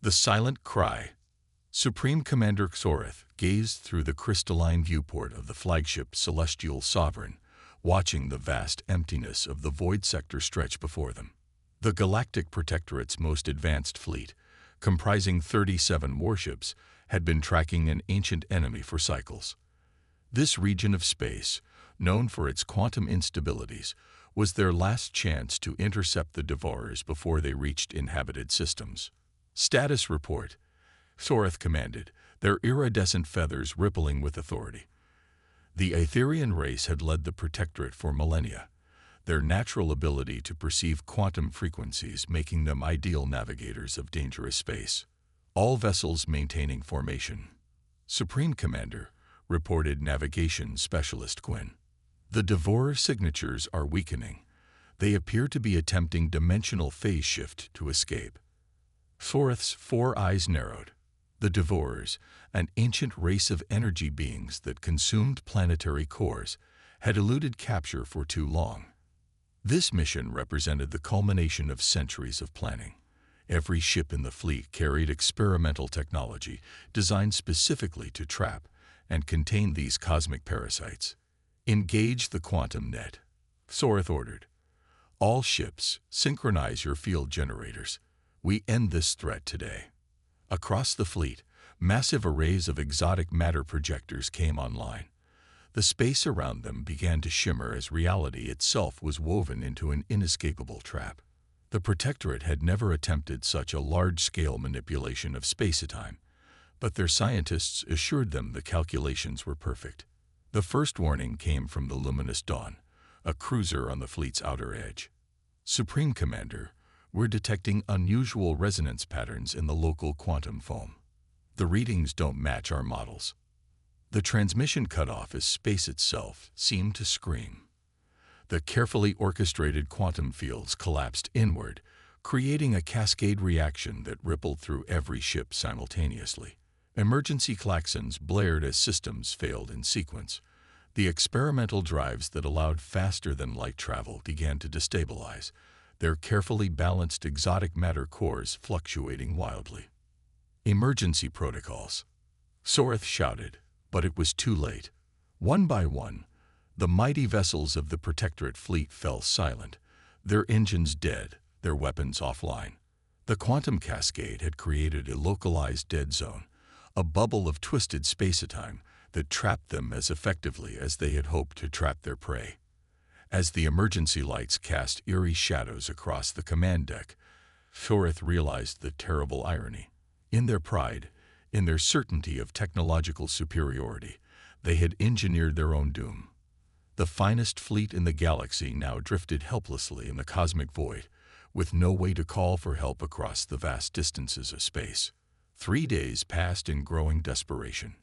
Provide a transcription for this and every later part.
The Silent Cry. Supreme Commander Xoreth gazed through the crystalline viewport of the flagship Celestial Sovereign, watching the vast emptiness of the void sector stretch before them. The Galactic Protectorate's most advanced fleet, comprising 37 warships, had been tracking an ancient enemy for cycles. This region of space, known for its quantum instabilities, was their last chance to intercept the Devourers before they reached inhabited systems. Status report, Xoreth commanded, their iridescent feathers rippling with authority. The Aetherian race had led the Protectorate for millennia, their natural ability to perceive quantum frequencies making them ideal navigators of dangerous space. All vessels maintaining formation. Supreme Commander, reported Navigation Specialist Quinn. The Devourer signatures are weakening. They appear to be attempting dimensional phase shift to escape. Xoreth's 4 eyes narrowed. The Devourers, an ancient race of energy beings that consumed planetary cores, had eluded capture for too long. This mission represented the culmination of centuries of planning. Every ship in the fleet carried experimental technology designed specifically to trap and contain these cosmic parasites. Engage the quantum net, Xoreth ordered. All ships, synchronize your field generators. We end this threat today. Across the fleet, massive arrays of exotic matter projectors came online. The space around them began to shimmer as reality itself was woven into an inescapable trap. The Protectorate had never attempted such a large-scale manipulation of space-time, but their scientists assured them the calculations were perfect. The first warning came from the Luminous Dawn, a cruiser on the fleet's outer edge. Supreme Commander, we're detecting unusual resonance patterns in the local quantum foam. The readings don't match our models. The transmission cutoff as space itself seemed to scream. The carefully orchestrated quantum fields collapsed inward, creating a cascade reaction that rippled through every ship simultaneously. Emergency klaxons blared as systems failed in sequence. The experimental drives that allowed faster-than-light travel began to destabilize, their carefully balanced exotic matter cores fluctuating wildly. Emergency protocols. Xoreth shouted, but it was too late. One by one, the mighty vessels of the Protectorate fleet fell silent, their engines dead, their weapons offline. The quantum cascade had created a localized dead zone, a bubble of twisted space-time that trapped them as effectively as they had hoped to trap their prey. As the emergency lights cast eerie shadows across the command deck, Xoreth realized the terrible irony. In their pride, in their certainty of technological superiority, they had engineered their own doom. The finest fleet in the galaxy now drifted helplessly in the cosmic void, with no way to call for help across the vast distances of space. 3 days passed in growing desperation.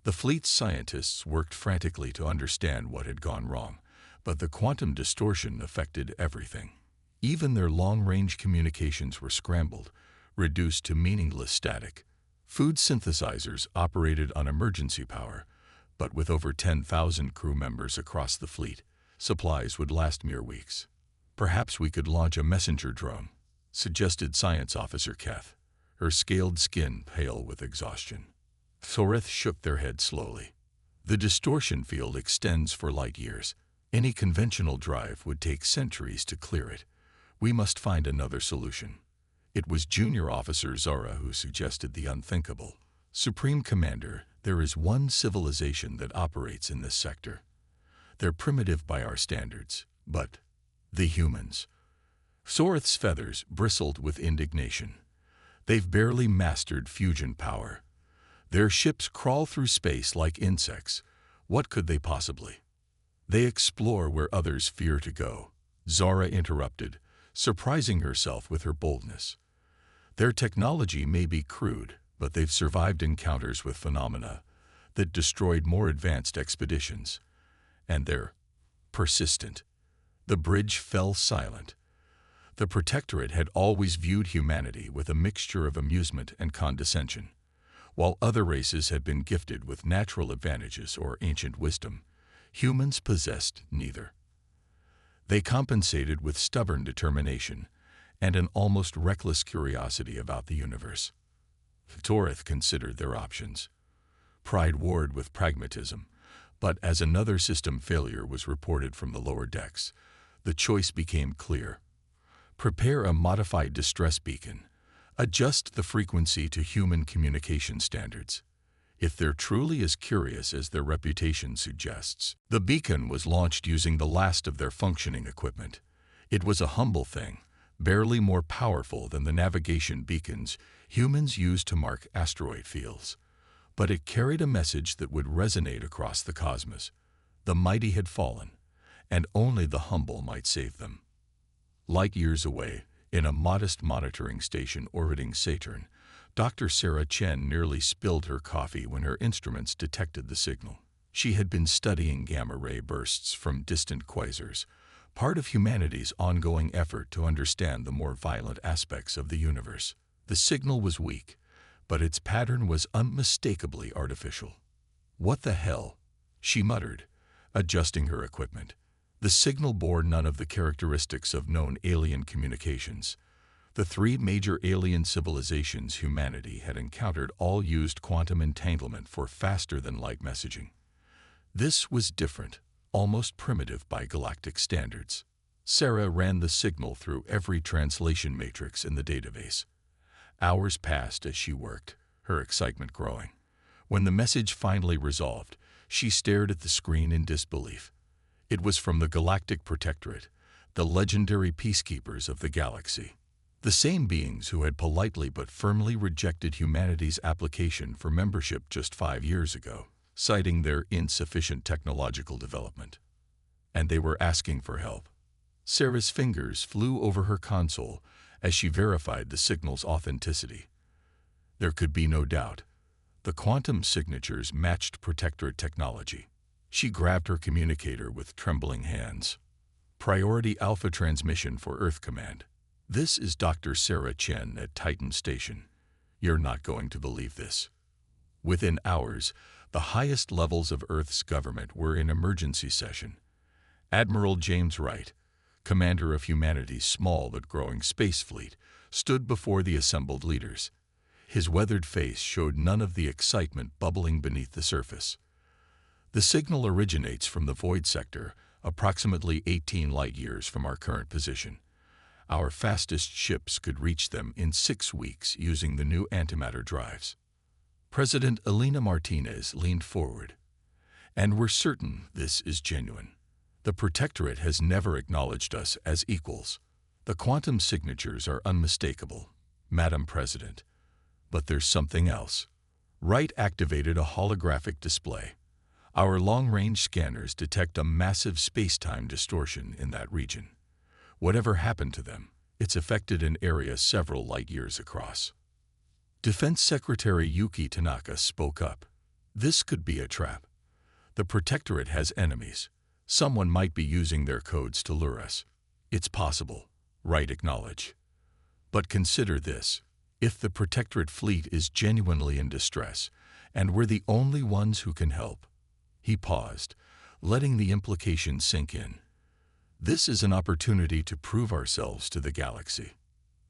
The fleet's scientists worked frantically to understand what had gone wrong, but the quantum distortion affected everything. Even their long-range communications were scrambled, reduced to meaningless static. Food synthesizers operated on emergency power, but with over 10,000 crew members across the fleet, supplies would last mere weeks. Perhaps we could launch a messenger drone, suggested Science Officer Keth, her scaled skin pale with exhaustion. Xoreth shook their head slowly. The distortion field extends for light years. Any conventional drive would take centuries to clear it. We must find another solution. It was Junior Officer Zara who suggested the unthinkable. Supreme Commander, there is one civilization that operates in this sector. They're primitive by our standards, but the humans. Xoreth's feathers bristled with indignation. They've barely mastered fusion power. Their ships crawl through space like insects. What could they possibly? They explore where others fear to go. Zara interrupted, surprising herself with her boldness. Their technology may be crude, but they've survived encounters with phenomena that destroyed more advanced expeditions. And they're persistent. The bridge fell silent. The Protectorate had always viewed humanity with a mixture of amusement and condescension. While other races had been gifted with natural advantages or ancient wisdom, humans possessed neither. They compensated with stubborn determination and an almost reckless curiosity about the universe. Torith considered their options. Pride warred with pragmatism, but as another system failure was reported from the lower decks, the choice became clear. Prepare a modified distress beacon. Adjust the frequency to human communication standards. If they're truly as curious as their reputation suggests. The beacon was launched using the last of their functioning equipment. It was a humble thing, barely more powerful than the navigation beacons humans use to mark asteroid fields. But it carried a message that would resonate across the cosmos. The mighty had fallen, and only the humble might save them. Light years away, in a modest monitoring station orbiting Saturn, Dr. Sarah Chen nearly spilled her coffee when her instruments detected the signal. She had been studying gamma-ray bursts from distant quasars, part of humanity's ongoing effort to understand the more violent aspects of the universe. The signal was weak, but its pattern was unmistakably artificial. "What the hell?" she muttered, adjusting her equipment. The signal bore none of the characteristics of known alien communications. The three major alien civilizations humanity had encountered all used quantum entanglement for faster-than-light messaging. This was different, almost primitive by galactic standards. Sarah ran the signal through every translation matrix in the database. Hours passed as she worked, her excitement growing. When the message finally resolved, she stared at the screen in disbelief. It was from the Galactic Protectorate, the legendary peacekeepers of the galaxy. The same beings who had politely but firmly rejected humanity's application for membership just 5 years ago, citing their insufficient technological development. And they were asking for help. Sarah's fingers flew over her console as she verified the signal's authenticity. There could be no doubt. The quantum signatures matched Protectorate technology. She grabbed her communicator with trembling hands. "Priority Alpha transmission for Earth Command. This is Dr. Sarah Chen at Titan Station. You're not going to believe this." Within hours, the highest levels of Earth's government were in emergency session. Admiral James Wright, commander of humanity's small but growing space fleet, stood before the assembled leaders. His weathered face showed none of the excitement bubbling beneath the surface. "The signal originates from the void sector, approximately 18 light-years from our current position. Our fastest ships could reach them in 6 weeks using the new antimatter drives." President Elena Martinez leaned forward. "And we're certain this is genuine. The Protectorate has never acknowledged us as equals. The quantum signatures are unmistakable, Madam President. But there's something else." Wright activated a holographic display. "Our long-range scanners detect a massive space-time distortion in that region. Whatever happened to them, it's affected an area several light-years across." Defense Secretary Yuki Tanaka spoke up. "This could be a trap. The Protectorate has enemies. Someone might be using their codes to lure us." "It's possible," Wright acknowledged. "But consider this. If the Protectorate fleet is genuinely in distress, and we're the only ones who can help." He paused, letting the implication sink in. "This is an opportunity to prove ourselves to the galaxy."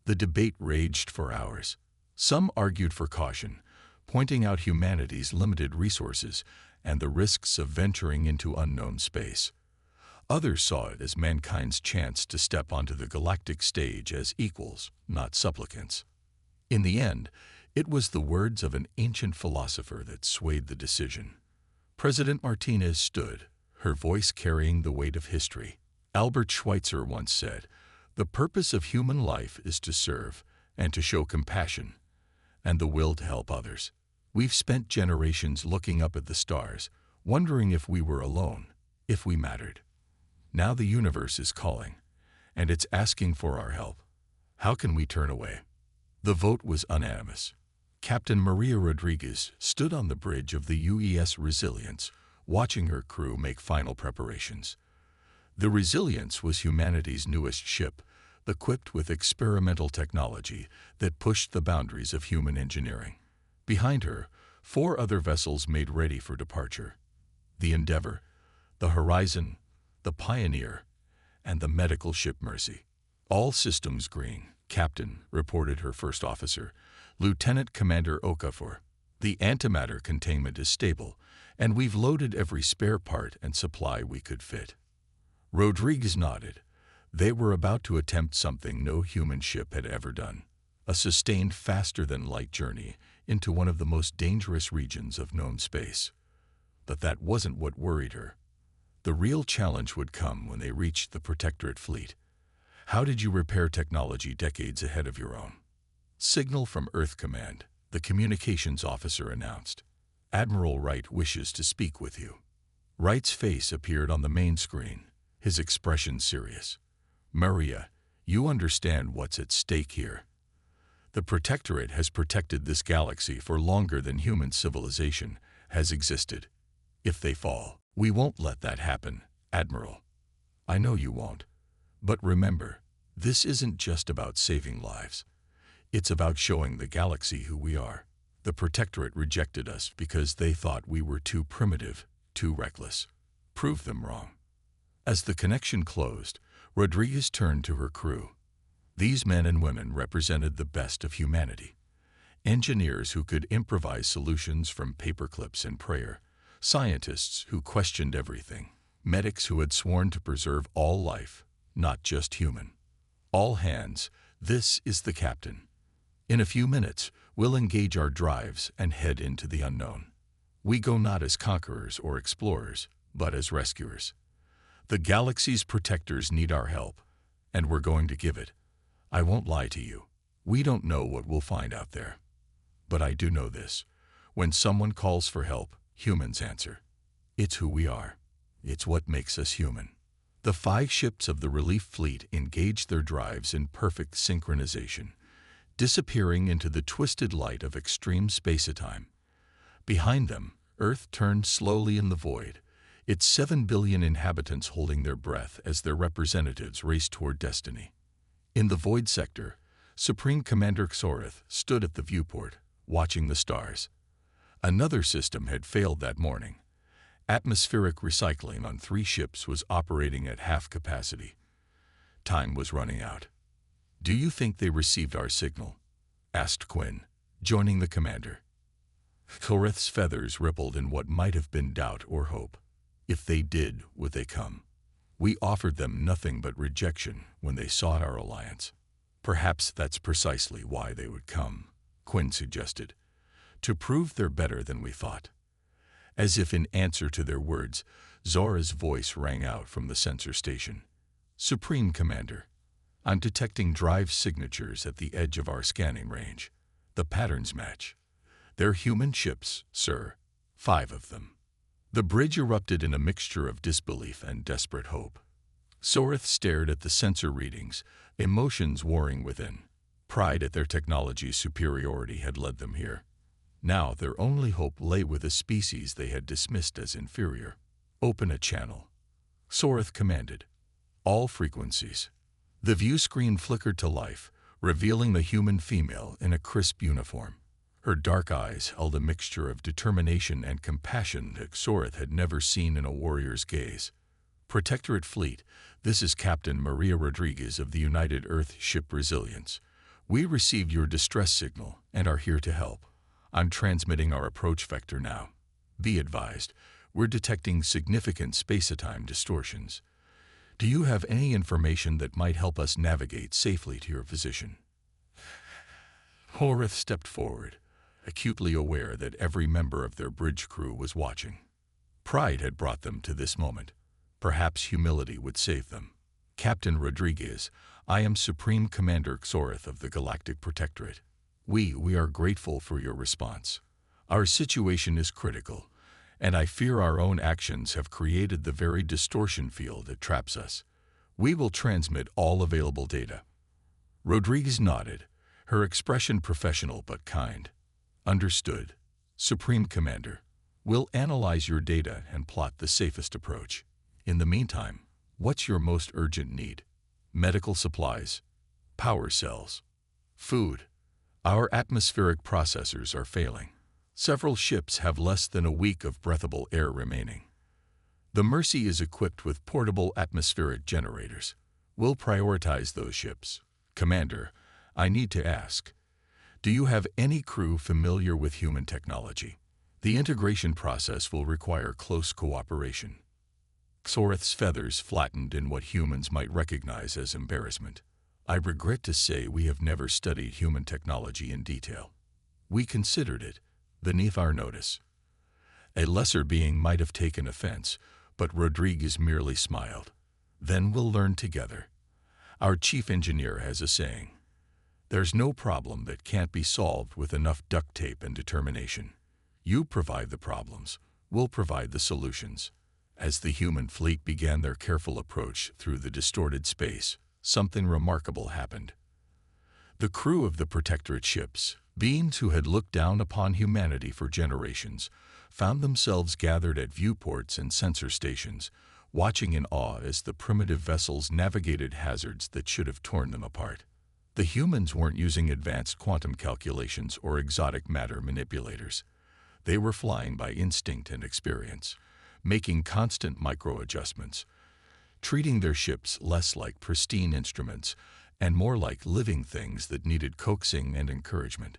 The debate raged for hours. Some argued for caution, pointing out humanity's limited resources and the risks of venturing into unknown space. Others saw it as mankind's chance to step onto the galactic stage as equals, not supplicants. In the end, it was the words of an ancient philosopher that swayed the decision. President Martinez stood, her voice carrying the weight of history. Albert Schweitzer once said, "The purpose of human life is to serve and to show compassion and the will to help others. We've spent generations looking up at the stars, wondering if we were alone, if we mattered. Now the universe is calling, and it's asking for our help. How can we turn away?" The vote was unanimous. Captain Maria Rodriguez stood on the bridge of the UES Resilience, watching her crew make final preparations. The Resilience was humanity's newest ship, equipped with experimental technology that pushed the boundaries of human engineering. Behind her, 4 other vessels made ready for departure: the Endeavor, the Horizon, the Pioneer, and the medical ship Mercy. "All systems green, Captain," reported her first officer, Lieutenant Commander Okafor, the antimatter containment is stable, and we've loaded every spare part and supply we could fit. Rodriguez nodded. They were about to attempt something no human ship had ever done, a sustained faster-than-light journey into one of the most dangerous regions of known space. But that wasn't what worried her. The real challenge would come when they reached the Protectorate fleet. How did you repair technology decades ahead of your own? Signal from Earth Command, the communications officer announced. Admiral Wright wishes to speak with you. Wright's face appeared on the main screen, his expression serious. Maria, you understand what's at stake here. The Protectorate has protected this galaxy for longer than human civilization has existed. If they fall, we won't let that happen, Admiral. I know you won't. But remember, this isn't just about saving lives. It's about showing the galaxy who we are. The Protectorate rejected us because they thought we were too primitive, too reckless. Prove them wrong. As the connection closed, Rodriguez turned to her crew. These men and women represented the best of humanity. Engineers who could improvise solutions from paperclips and prayer, scientists who questioned everything, medics who had sworn to preserve all life, not just human. All hands, this is the captain. In a few minutes, we'll engage our drives and head into the unknown. We go not as conquerors or explorers, but as rescuers. The galaxy's protectors need our help, and we're going to give it. I won't lie to you. We don't know what we'll find out there. But I do know this. When someone calls for help, humans answer. It's who we are. It's what makes us human. The 5 ships of the relief fleet engaged their drives in perfect synchronization, disappearing into the twisted light of extreme space-time. Behind them, Earth turned slowly in the void, its 7 billion inhabitants holding their breath as their representatives raced toward destiny. In the void sector, Supreme Commander Xoreth stood at the viewport, watching the stars. Another system had failed that morning. Atmospheric recycling on 3 ships was operating at half capacity. Time was running out. "Do you think they received our signal?" asked Quinn, joining the commander. Xoreth's feathers rippled in what might have been doubt or hope. If they did, would they come? We offered them nothing but rejection when they sought our alliance. Perhaps that's precisely why they would come, Quinn suggested. To prove they're better than we thought. As if in answer to their words, Zora's voice rang out from the sensor station. "Supreme Commander, I'm detecting drive signatures at the edge of our scanning range. The patterns match. They're human ships, sir. 5 of them." The bridge erupted in a mixture of disbelief and desperate hope. Xoreth stared at the sensor readings, emotions warring within. Pride at their technology's superiority had led them here. Now their only hope lay with a species they had dismissed as inferior. "Open a channel," Xoreth commanded. "All frequencies." The view screen flickered to life, revealing the human female in a crisp uniform. Her dark eyes held a mixture of determination and compassion that Xoreth had never seen in a warrior's gaze. "Protectorate Fleet, this is Captain Maria Rodriguez of the United Earth Ship Resilience. We received your distress signal and are here to help. I'm transmitting our approach vector now. Be advised, we're detecting significant space-time distortions. Do you have any information that might help us navigate safely to your position?" Xoreth stepped forward, acutely aware that every member of their bridge crew was watching. Pride had brought them to this moment. Perhaps humility would save them. "Captain Rodriguez, I am Supreme Commander Xoreth of the Galactic Protectorate. We are grateful for your response. Our situation is critical, and I fear our own actions have created the very distortion field that traps us. We will transmit all available data." Rodriguez nodded, her expression professional but kind. "Understood. Supreme Commander, we'll analyze your data and plot the safest approach. In the meantime, what's your most urgent need? Medical supplies? Power cells? Food? Our atmospheric processors are failing. Several ships have less than a week of breathable air remaining. The Mercy is equipped with portable atmospheric generators. We'll prioritize those ships. Commander, I need to ask, Do you have any crew familiar with human technology? The integration process will require close cooperation. Soreth's feathers flattened in what humans might recognize as embarrassment. I regret to say we have never studied human technology in detail. We considered it beneath our notice. A lesser being might have taken offense, but Rodriguez merely smiled. Then we'll learn together. Our chief engineer has a saying. There's no problem that can't be solved with enough duct tape and determination. You provide the problems, we'll provide the solutions. As the human fleet began their careful approach through the distorted space, something remarkable happened. The crew of the Protectorate ships, beings who had looked down upon humanity for generations, found themselves gathered at viewports and sensor stations, watching in awe as the primitive vessels navigated hazards that should have torn them apart. The humans weren't using advanced quantum calculations or exotic matter manipulators. They were flying by instinct and experience, making constant micro-adjustments, treating their ships less like pristine instruments and more like living things that needed coaxing and encouragement.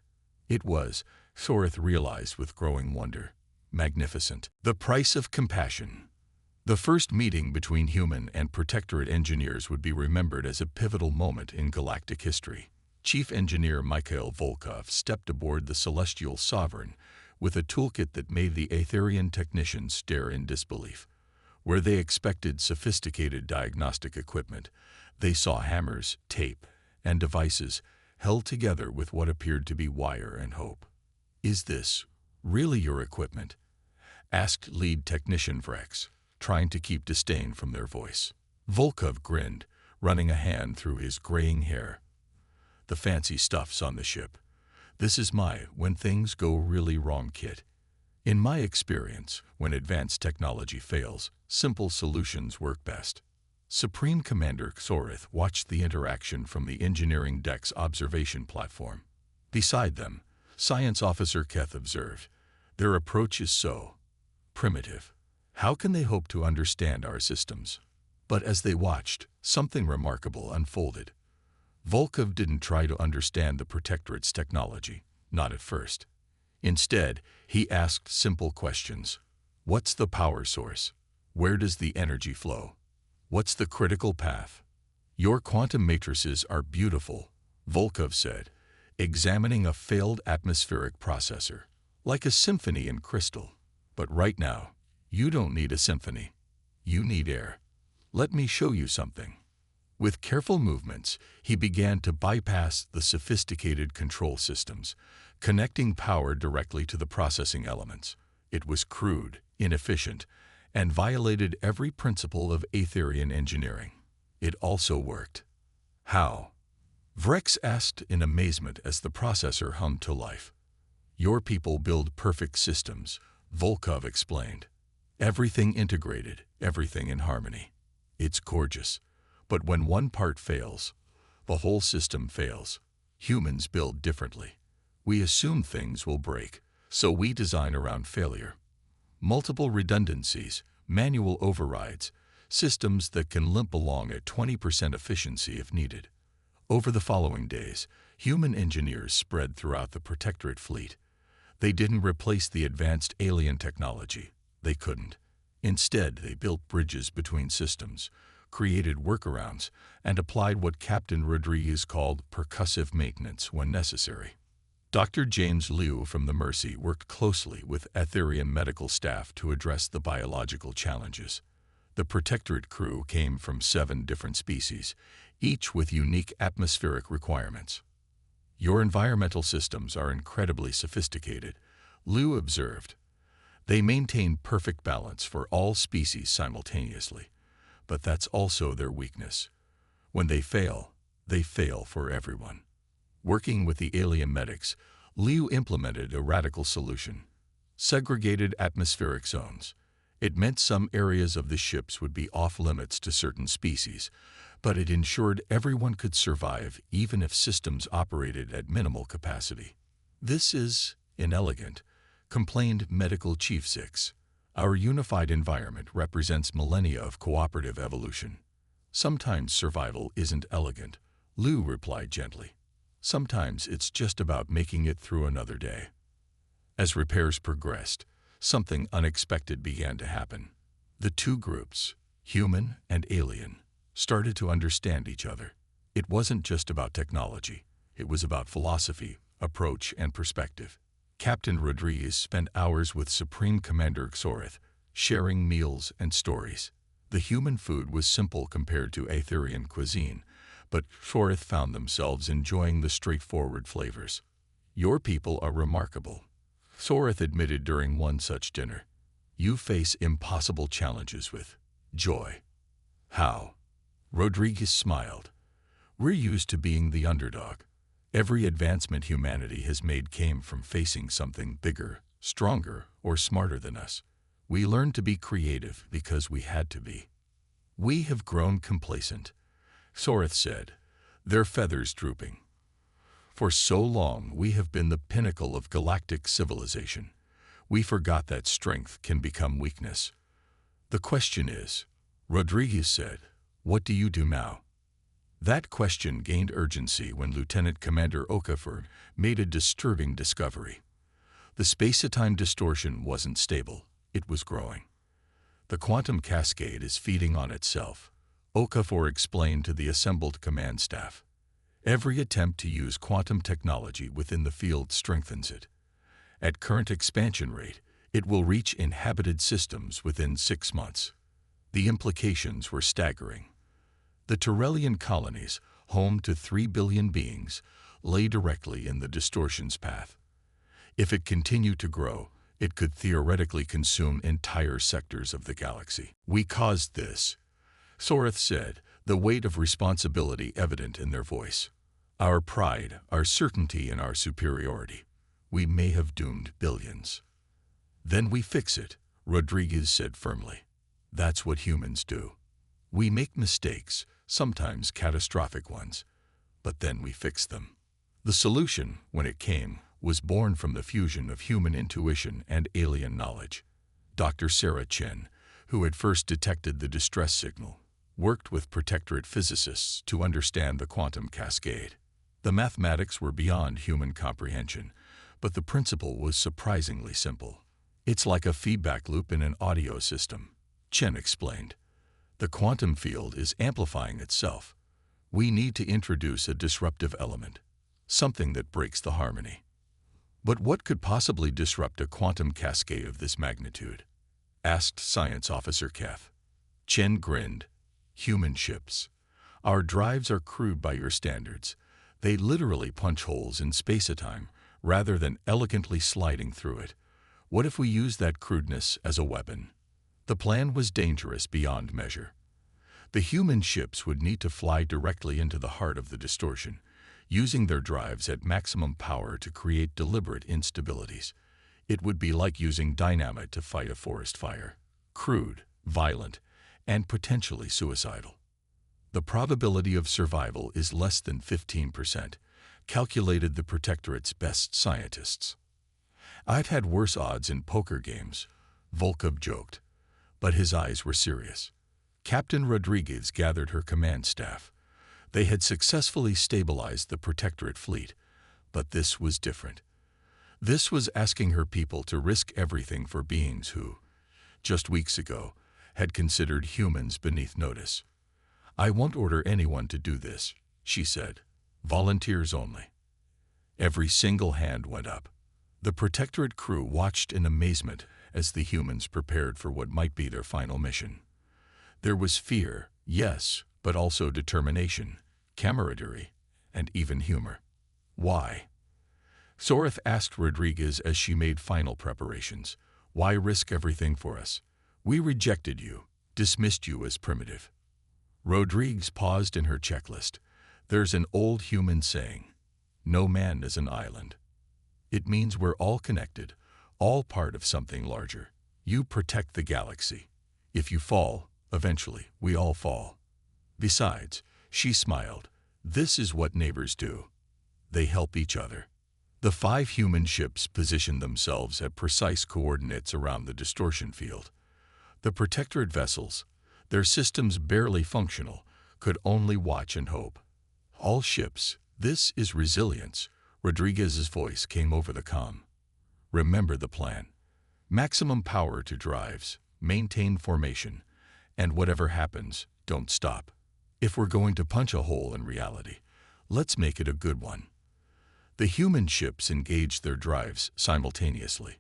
It was, Soreth realized with growing wonder, magnificent. The price of compassion. The first meeting between human and Protectorate engineers would be remembered as a pivotal moment in galactic history. Chief Engineer Mikhail Volkov stepped aboard the Celestial Sovereign with a toolkit that made the Aetherian technicians stare in disbelief. Where they expected sophisticated diagnostic equipment, they saw hammers, tape, and devices held together with what appeared to be wire and hope. "Is this really your equipment?" asked lead technician Vrex, trying to keep disdain from their voice. Volkov grinned, running a hand through his graying hair. "The fancy stuff's on the ship. This is my when things go really wrong kit. In my experience, when advanced technology fails, simple solutions work best." Supreme Commander Soreth watched the interaction from the engineering deck's observation platform. Beside them, Science Officer Keth observed, "Their approach is so primitive. How can they hope to understand our systems?" But as they watched, something remarkable unfolded. Volkov didn't try to understand the Protectorate's technology, not at first. Instead, he asked simple questions. What's the power source? Where does the energy flow? What's the critical path? "Your quantum matrices are beautiful," Volkov said, examining a failed atmospheric processor, "like a symphony in crystal. But right now, you don't need a symphony. You need air. Let me show you something." With careful movements, he began to bypass the sophisticated control systems, connecting power directly to the processing elements. It was crude, inefficient, and violated every principle of Aetherian engineering. It also worked. How? Vrex asked in amazement as the processor hummed to life. "Your people build perfect systems," Volkov explained. "Everything integrated, everything in harmony. It's gorgeous. But when one part fails, the whole system fails. Humans build differently. We assume things will break, so we design around failure. Multiple redundancies, manual overrides, systems that can limp along at 20% efficiency if needed." Over the following days, human engineers spread throughout the Protectorate fleet. They didn't replace the advanced alien technology. They couldn't. Instead, they built bridges between systems, created workarounds, and applied what Captain Rodriguez called percussive maintenance when necessary. Dr. James Liu from the Mercy worked closely with Aetherian medical staff to address the biological challenges. The Protectorate crew came from 7 different species, each with unique atmospheric requirements. "Your environmental systems are incredibly sophisticated," Liu observed. "They maintain perfect balance for all species simultaneously. But that's also their weakness. When they fail for everyone." Working with the alien medics, Liu implemented a radical solution. Segregated atmospheric zones. It meant some areas of the ships would be off-limits to certain species, but it ensured everyone could survive even if systems operated at minimal capacity. "This is inelegant," complained Medical Chief 6. "Our unified environment represents millennia of cooperative evolution. Sometimes survival isn't elegant," Liu replied gently. Sometimes it's just about making it through another day. As repairs progressed, something unexpected began to happen. The two groups, human and alien, started to understand each other. It wasn't just about technology. It was about philosophy, approach, and perspective. Captain Rodriguez spent hours with Supreme Commander Xoreth, sharing meals and stories. The human food was simple compared to Aetherian cuisine, but Xoreth found themselves enjoying the straightforward flavors. "Your people are remarkable," Xoreth admitted during one such dinner. "You face impossible challenges with joy." "How?" Rodriguez smiled. "We're used to being the underdog. Every advancement humanity has made came from facing something bigger, stronger, or smarter than us. We learned to be creative because we had to be. We have grown complacent," Xoreth said, their feathers drooping. "For so long we have been the pinnacle of galactic civilization. We forgot that strength can become weakness." "The question is," Rodriguez said, "what do you do now?" That question gained urgency when Lieutenant Commander Okafor made a disturbing discovery. The space-time distortion wasn't stable, it was growing. "The quantum cascade is feeding on itself," Okafor explained to the assembled command staff. "Every attempt to use quantum technology within the field strengthens it. At current expansion rate, it will reach inhabited systems within 6 months." The implications were staggering. The Tyrellian colonies, home to 3 billion beings, lay directly in the distortion's path. If it continued to grow, it could theoretically consume entire sectors of the galaxy. "We caused this," Xoreth said, the weight of responsibility evident in their voice. "Our pride, our certainty in our superiority. We may have doomed billions." "Then we fix it," Rodriguez said firmly. "That's what humans do. We make mistakes, sometimes catastrophic ones, but then we fix them." The solution, when it came, was born from the fusion of human intuition and alien knowledge. Dr. Sarah Chen, who had first detected the distress signal, worked with Protectorate physicists to understand the quantum cascade. The mathematics were beyond human comprehension, but the principle was surprisingly simple. "It's like a feedback loop in an audio system," Chen explained. "The quantum field is amplifying itself. We need to introduce a disruptive element, something that breaks the harmony." "But what could possibly disrupt a quantum cascade of this magnitude?" asked Science Officer Keth. Chen grinned. "Human ships. Our drives are crude by your standards. They literally punch holes in space-time rather than elegantly sliding through it. What if we use that crudeness as a weapon?" The plan was dangerous beyond measure. The human ships would need to fly directly into the heart of the distortion, using their drives at maximum power to create deliberate instabilities. It would be like using dynamite to fight a forest fire. Crude, violent, and potentially suicidal. "The probability of survival is less than 15%, calculated the Protectorate's best scientists. "I've had worse odds in poker games," Volkov joked, but his eyes were serious. Captain Rodriguez gathered her command staff. They had successfully stabilized the Protectorate fleet, but this was different. This was asking her people to risk everything for beings who, just weeks ago, had considered humans beneath notice. "I won't order anyone to do this," she said. "Volunteers only." Every single hand went up. The Protectorate crew watched in amazement as the humans prepared for what might be their final mission. There was fear, yes, but also determination, camaraderie, and even humor. "Why?" Xoreth asked Rodriguez as she made final preparations. "Why risk everything for us? We rejected you, dismissed you as primitive." Rodriguez paused in her checklist. "There's an old human saying, 'No man is an island.' It means we're all connected, all part of something larger. You protect the galaxy. If you fall, eventually we all fall." Besides, she smiled, "this is what neighbors do. They help each other." The 5 human ships positioned themselves at precise coordinates around the distortion field. The Protectorate vessels, their systems barely functional, could only watch and hope. All ships, This is resilience. Rodriguez's voice came over the comm. Remember the plan. Maximum power to drives, maintain formation, and whatever happens, don't stop. If we're going to punch a hole in reality, let's make it a good one. The human ships engaged their drives simultaneously.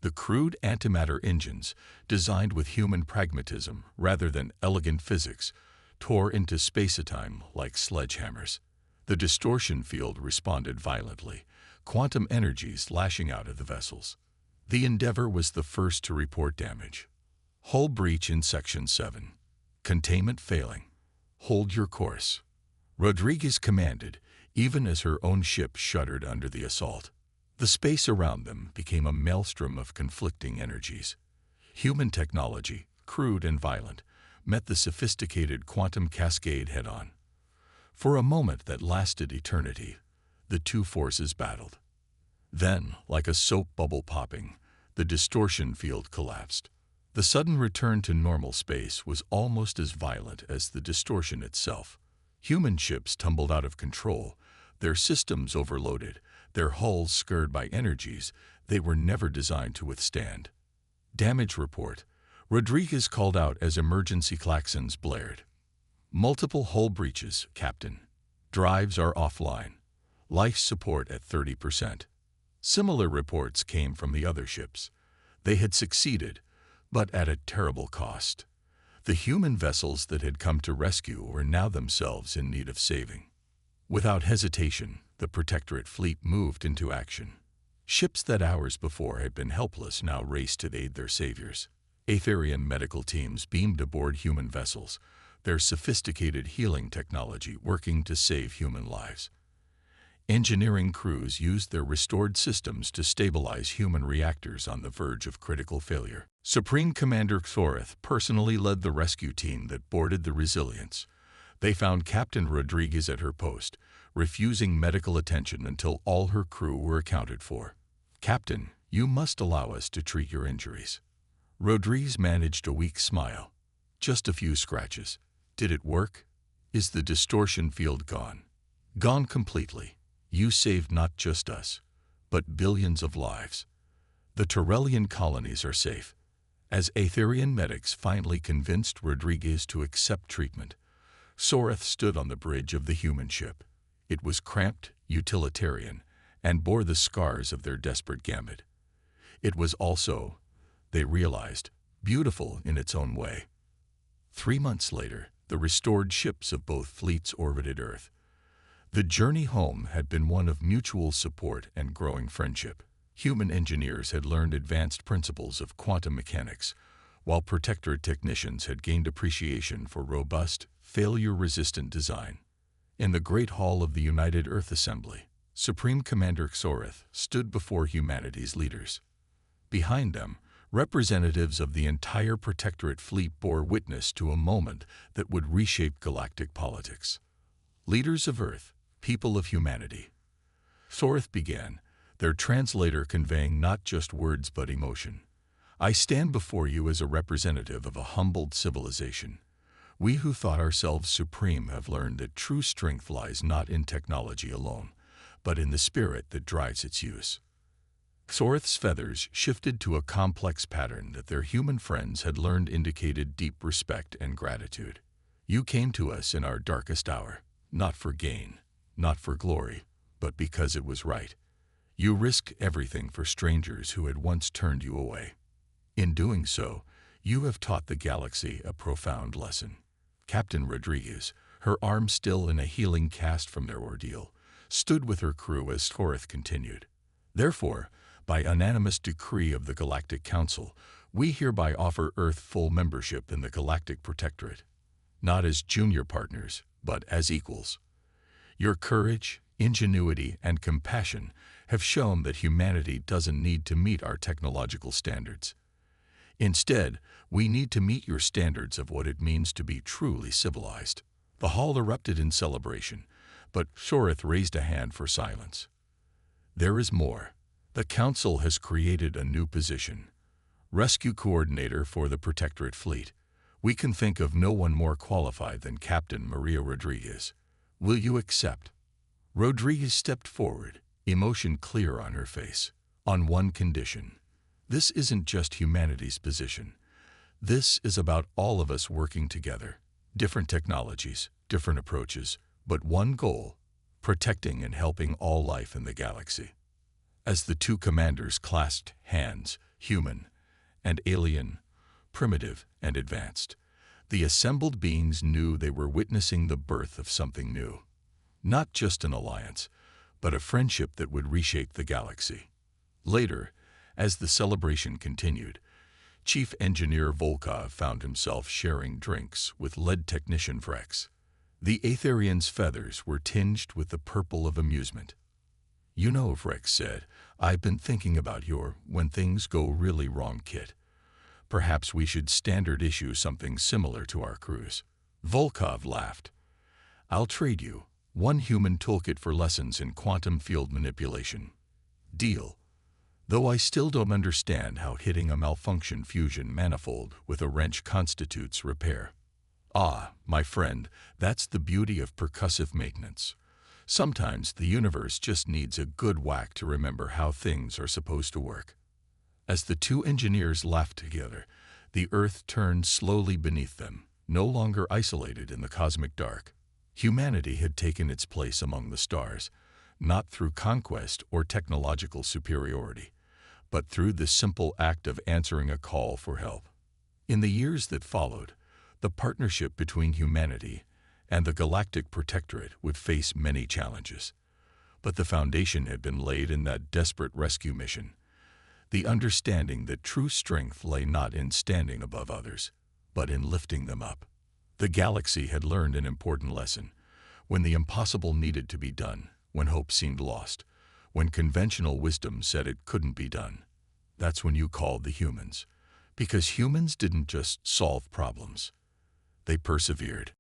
The crude antimatter engines, designed with human pragmatism rather than elegant physics, tore into space-time like sledgehammers. The distortion field responded violently, quantum energies lashing out of the vessels. The Endeavour was the first to report damage. Hull breach in Section 7. Containment failing. Hold your course. Rodriguez commanded, even as her own ship shuddered under the assault. The space around them became a maelstrom of conflicting energies. Human technology, crude and violent, met the sophisticated quantum cascade head-on. For a moment that lasted eternity, the two forces battled. Then, like a soap bubble popping, the distortion field collapsed. The sudden return to normal space was almost as violent as the distortion itself. Human ships tumbled out of control, their systems overloaded, their hulls scarred by energies they were never designed to withstand. Damage report. Rodriguez called out as emergency klaxons blared. Multiple hull breaches, Captain. Drives are offline. Life support at 30%. Similar reports came from the other ships. They had succeeded, but at a terrible cost. The human vessels that had come to rescue were now themselves in need of saving. Without hesitation, the Protectorate fleet moved into action. Ships that hours before had been helpless now raced to aid their saviors. Aetherian medical teams beamed aboard human vessels, their sophisticated healing technology working to save human lives. Engineering crews used their restored systems to stabilize human reactors on the verge of critical failure. Supreme Commander Xoreth personally led the rescue team that boarded the Resilience. They found Captain Rodriguez at her post, refusing medical attention until all her crew were accounted for. "Captain, you must allow us to treat your injuries." Rodriguez managed a weak smile. "Just a few scratches. Did it work? Is the distortion field gone?" "Gone completely. You saved not just us, but billions of lives. The Torellian colonies are safe." As Aetherian medics finally convinced Rodriguez to accept treatment, Xoreth stood on the bridge of the human ship. It was cramped, utilitarian, and bore the scars of their desperate gambit. It was also, they realized, beautiful in its own way. 3 months later, the restored ships of both fleets orbited Earth. The journey home had been one of mutual support and growing friendship. Human engineers had learned advanced principles of quantum mechanics, while Protectorate technicians had gained appreciation for robust, failure-resistant design. In the Great Hall of the United Earth Assembly, Supreme Commander Xoreth stood before humanity's leaders. Behind them, representatives of the entire Protectorate fleet bore witness to a moment that would reshape galactic politics. Leaders of Earth, people of humanity. Xoreth began, their translator conveying not just words but emotion. "I stand before you as a representative of a humbled civilization. We who thought ourselves supreme have learned that true strength lies not in technology alone, but in the spirit that drives its use." Xoreth's feathers shifted to a complex pattern that their human friends had learned indicated deep respect and gratitude. "You came to us in our darkest hour, not for gain, not for glory, but because it was right. You risked everything for strangers who had once turned you away. In doing so, you have taught the galaxy a profound lesson." Captain Rodriguez, her arm still in a healing cast from their ordeal, stood with her crew as Xoreth continued. "Therefore, by unanimous decree of the Galactic Council, we hereby offer Earth full membership in the Galactic Protectorate, not as junior partners, but as equals. Your courage, ingenuity, and compassion have shown that humanity doesn't need to meet our technological standards. Instead, we need to meet your standards of what it means to be truly civilized." The hall erupted in celebration, but Xoreth raised a hand for silence. "There is more. The Council has created a new position. Rescue Coordinator for the Protectorate Fleet. We can think of no one more qualified than Captain Maria Rodriguez. Will you accept?" Rodriguez stepped forward, emotion clear on her face. On one condition. This isn't just humanity's position. This is about all of us working together. Different technologies, different approaches, but one goal: protecting and helping all life in the galaxy. As the two commanders clasped hands, human and alien, primitive and advanced, the assembled beings knew they were witnessing the birth of something new. Not just an alliance, but a friendship that would reshape the galaxy. Later, as the celebration continued, Chief Engineer Volkov found himself sharing drinks with lead technician Vrex. The Aetherian's feathers were tinged with the purple of amusement. "You know," Vrex said, "I've been thinking about your when things go really wrong kit. Perhaps we should standard issue something similar to our crews." Volkov laughed. "I'll trade you one human toolkit for lessons in quantum field manipulation." "Deal. Though I still don't understand how hitting a malfunction fusion manifold with a wrench constitutes repair." "Ah, my friend, that's the beauty of percussive maintenance. Sometimes the universe just needs a good whack to remember how things are supposed to work." As the two engineers laughed together, the Earth turned slowly beneath them, no longer isolated in the cosmic dark. Humanity had taken its place among the stars, not through conquest or technological superiority, but through the simple act of answering a call for help. In the years that followed, the partnership between humanity and the Galactic Protectorate would face many challenges. But the foundation had been laid in that desperate rescue mission, the understanding that true strength lay not in standing above others, but in lifting them up. The galaxy had learned an important lesson. When the impossible needed to be done, when hope seemed lost, when conventional wisdom said it couldn't be done, that's when you called the humans. Because humans didn't just solve problems, they persevered.